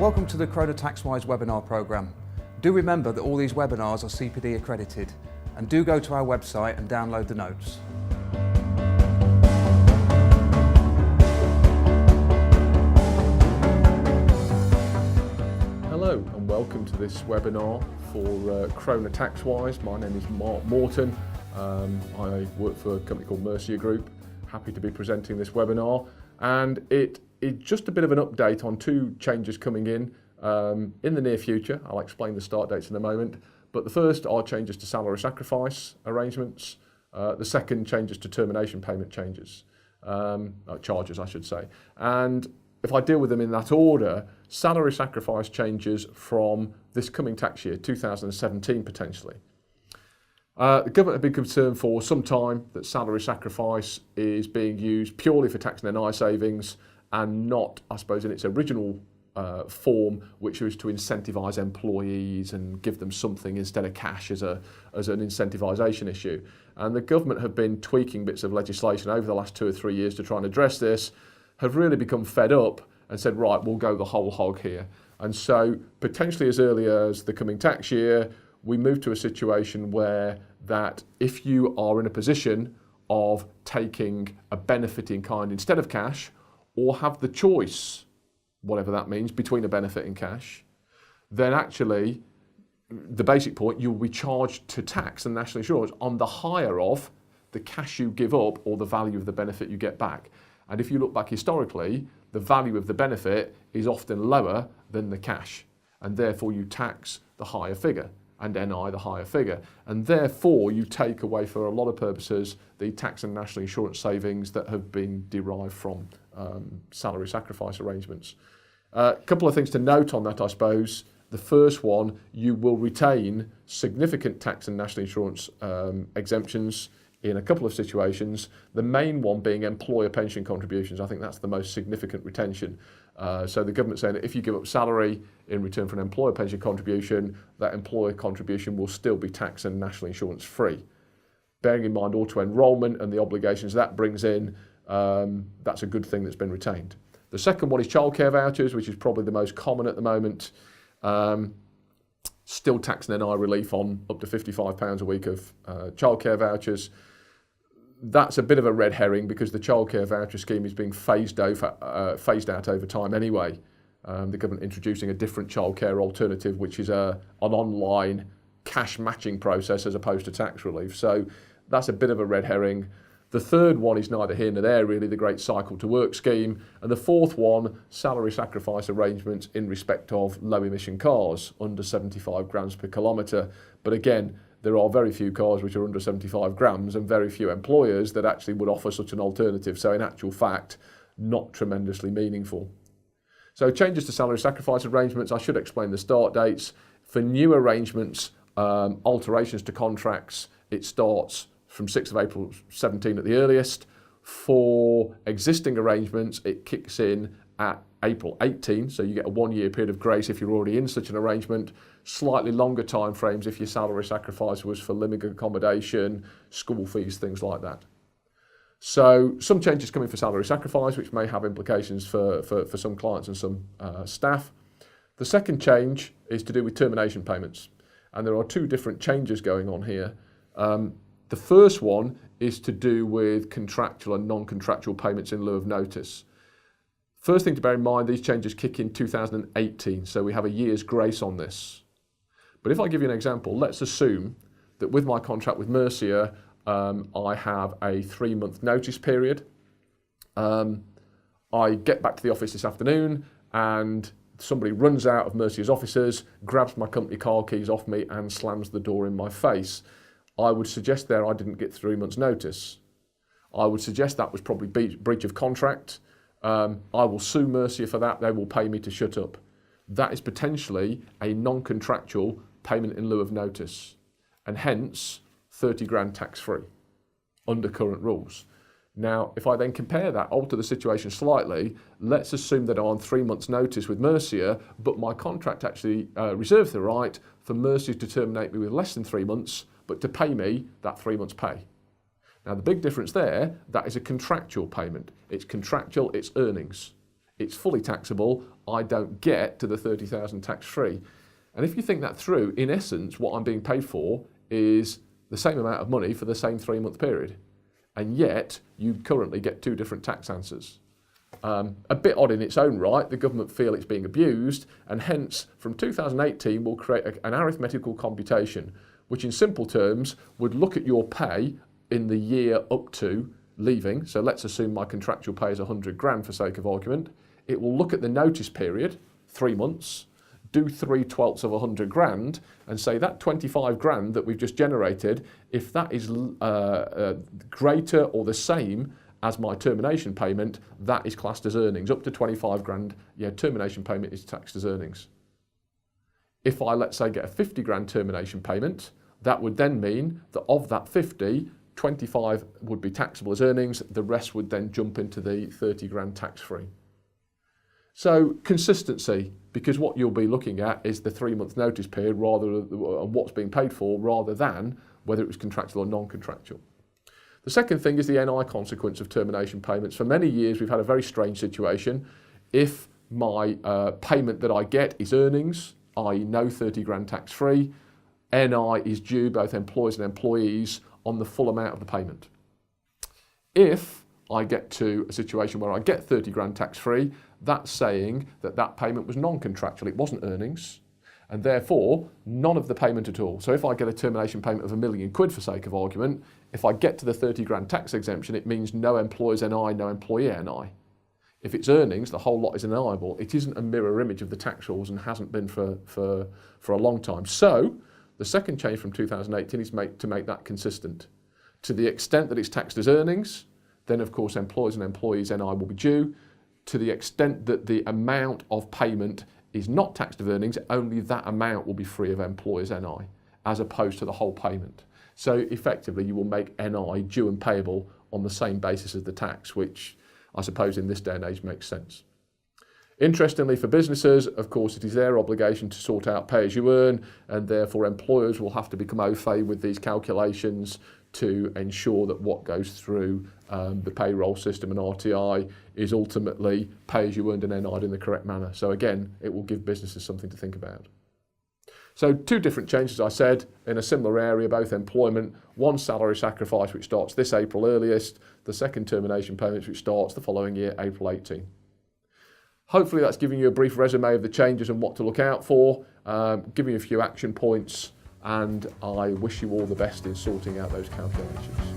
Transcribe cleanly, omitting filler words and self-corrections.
Welcome to the Croner Taxwise webinar programme. Do remember that all these webinars are CPD accredited, and do go to our website and download the notes. Hello and welcome to this webinar for Croner Taxwise. My name is Mark Morton. I work for a company called Mercia Group. Happy to be presenting this webinar, and it's just a bit of an update on two changes coming in the near future. I'll explain the start dates in a moment, but the first are changes to salary sacrifice arrangements. The second, changes to termination payment charges, I should say. And if I deal with them in that order, salary sacrifice changes from this coming tax year, 2017 potentially. The government have been concerned for some time that salary sacrifice is being used purely for tax and NI savings and not, I suppose, in its original form, which was to incentivise employees and give them something instead of cash as an incentivisation issue. And the government have been tweaking bits of legislation over the last 2 or 3 years to try and address this, have really become fed up and said, right, we'll go the whole hog here. And so potentially as early as the coming tax year, we move to a situation where that if you are in a position of taking a benefit in kind instead of cash, or have the choice, whatever that means, between a benefit and cash, then actually the basic point, you'll be charged to tax and national insurance on the higher of the cash you give up or the value of the benefit you get back. And if you look back historically, the value of the benefit is often lower than the cash, and therefore you tax the higher figure and NI the higher figure. And therefore you take away, for a lot of purposes, the tax and national insurance savings that have been derived from salary sacrifice arrangements. A couple of things to note on that, I suppose. The first one, you will retain significant tax and national insurance exemptions in a couple of situations, the main one being employer pension contributions. I think that's the most significant retention. So the government's saying that if you give up salary in return for an employer pension contribution, that employer contribution will still be tax and national insurance free. Bearing in mind auto-enrolment and the obligations that brings in, that's a good thing that's been retained. The second one is childcare vouchers, which is probably the most common at the moment. Still tax and NI relief on up to £55 a week of childcare vouchers. That's a bit of a red herring because the childcare voucher scheme is being phased out over time anyway. The government introducing a different childcare alternative, which is an online cash matching process as opposed to tax relief. So that's a bit of a red herring. The third one is neither here nor there, really, the Great Cycle to Work scheme. And the fourth one, salary sacrifice arrangements in respect of low emission cars under 75 grams per kilometre. But again, there are very few cars which are under 75 grams and very few employers that actually would offer such an alternative. So in actual fact, not tremendously meaningful. So changes to salary sacrifice arrangements, I should explain the start dates. For new arrangements, alterations to contracts, it starts from 6th of April 17 at the earliest. For existing arrangements, it kicks in at April 18, so you get a 1 year period of grace if you're already in such an arrangement. Slightly longer time frames if your salary sacrifice was for living accommodation, school fees, things like that. So some changes coming for salary sacrifice, which may have implications for some clients and some staff. The second change is to do with termination payments, and there are two different changes going on here. The first one is to do with contractual and non-contractual payments in lieu of notice. First thing to bear in mind, these changes kick in 2018, so we have a year's grace on this. But if I give you an example, let's assume that with my contract with Mercia, I have a 3-month notice period. I get back to the office this afternoon and somebody runs out of Mercia's offices, grabs my company car keys off me and slams the door in my face. I would suggest there I didn't get 3 months notice. I would suggest that was probably breach of contract. I will sue Mercia for that. They will pay me to shut up. That is potentially a non-contractual payment in lieu of notice, and hence 30 grand tax-free under current rules. Now, if I then compare that, alter the situation slightly, let's assume that I'm on 3 months notice with Mercia, but my contract actually reserves the right for Mercia to terminate me with less than 3 months, but to pay me that 3 months pay. Now the big difference there, that is a contractual payment. It's contractual, it's earnings. it's fully taxable, I don't get to the 30,000 tax-free. And if you think that through, in essence, what I'm being paid for is the same amount of money for the same 3-month period. And yet, you currently get 2 different tax answers. A bit odd in its own right, the government feel it's being abused, and hence, from 2018, we'll create an arithmetical computation, which in simple terms would look at your pay in the year up to leaving. So let's assume my contractual pay is 100 grand for sake of argument. It will look at the notice period, 3 months, do 3/12 of 100 grand and say that 25 grand that we've just generated, if that is greater or the same as my termination payment, that is classed as earnings. Up to 25 grand, yeah, termination payment is taxed as earnings. If I, let's say, get a 50 grand termination payment, that would then mean that of that 50, 25 would be taxable as earnings, the rest would then jump into the 30 grand tax-free. So consistency, because what you'll be looking at is the 3-month notice period and what's being paid for, rather than whether it was contractual or non-contractual. The second thing is the NI consequence of termination payments. For many years, we've had a very strange situation. If my payment that I get is earnings, i.e. no 30 grand tax-free, NI is due both employers and employees on the full amount of the payment. If I get to a situation where I get 30 grand tax-free, that's saying that that payment was non-contractual, it wasn't earnings, and therefore none of the payment at all. So if I get a termination payment of £1 million for sake of argument, if I get to the 30 grand tax exemption, it means no employer's NI, no employee NI. If it's earnings, the whole lot is NIable. It isn't a mirror image of the tax rules and hasn't been for a long time. So the second change from 2018 is to make that consistent. To the extent that it's taxed as earnings, then of course employers and employees NI will be due. To the extent that the amount of payment is not taxed as earnings, only that amount will be free of employers NI, as opposed to the whole payment. So effectively you will make NI due and payable on the same basis as the tax, which I suppose in this day and age makes sense. Interestingly, for businesses, of course, it is their obligation to sort out pay as you earn, and therefore employers will have to become au fait with these calculations to ensure that what goes through the payroll system and RTI is ultimately pay as you earned and NI'd in the correct manner. So again, it will give businesses something to think about. So 2 different changes, I said, in a similar area, both employment. One, salary sacrifice, which starts this April earliest. The second, termination payments, which starts the following year, April 18. Hopefully that's giving you a brief resume of the changes and what to look out for, giving you a few action points, and I wish you all the best in sorting out those calculations.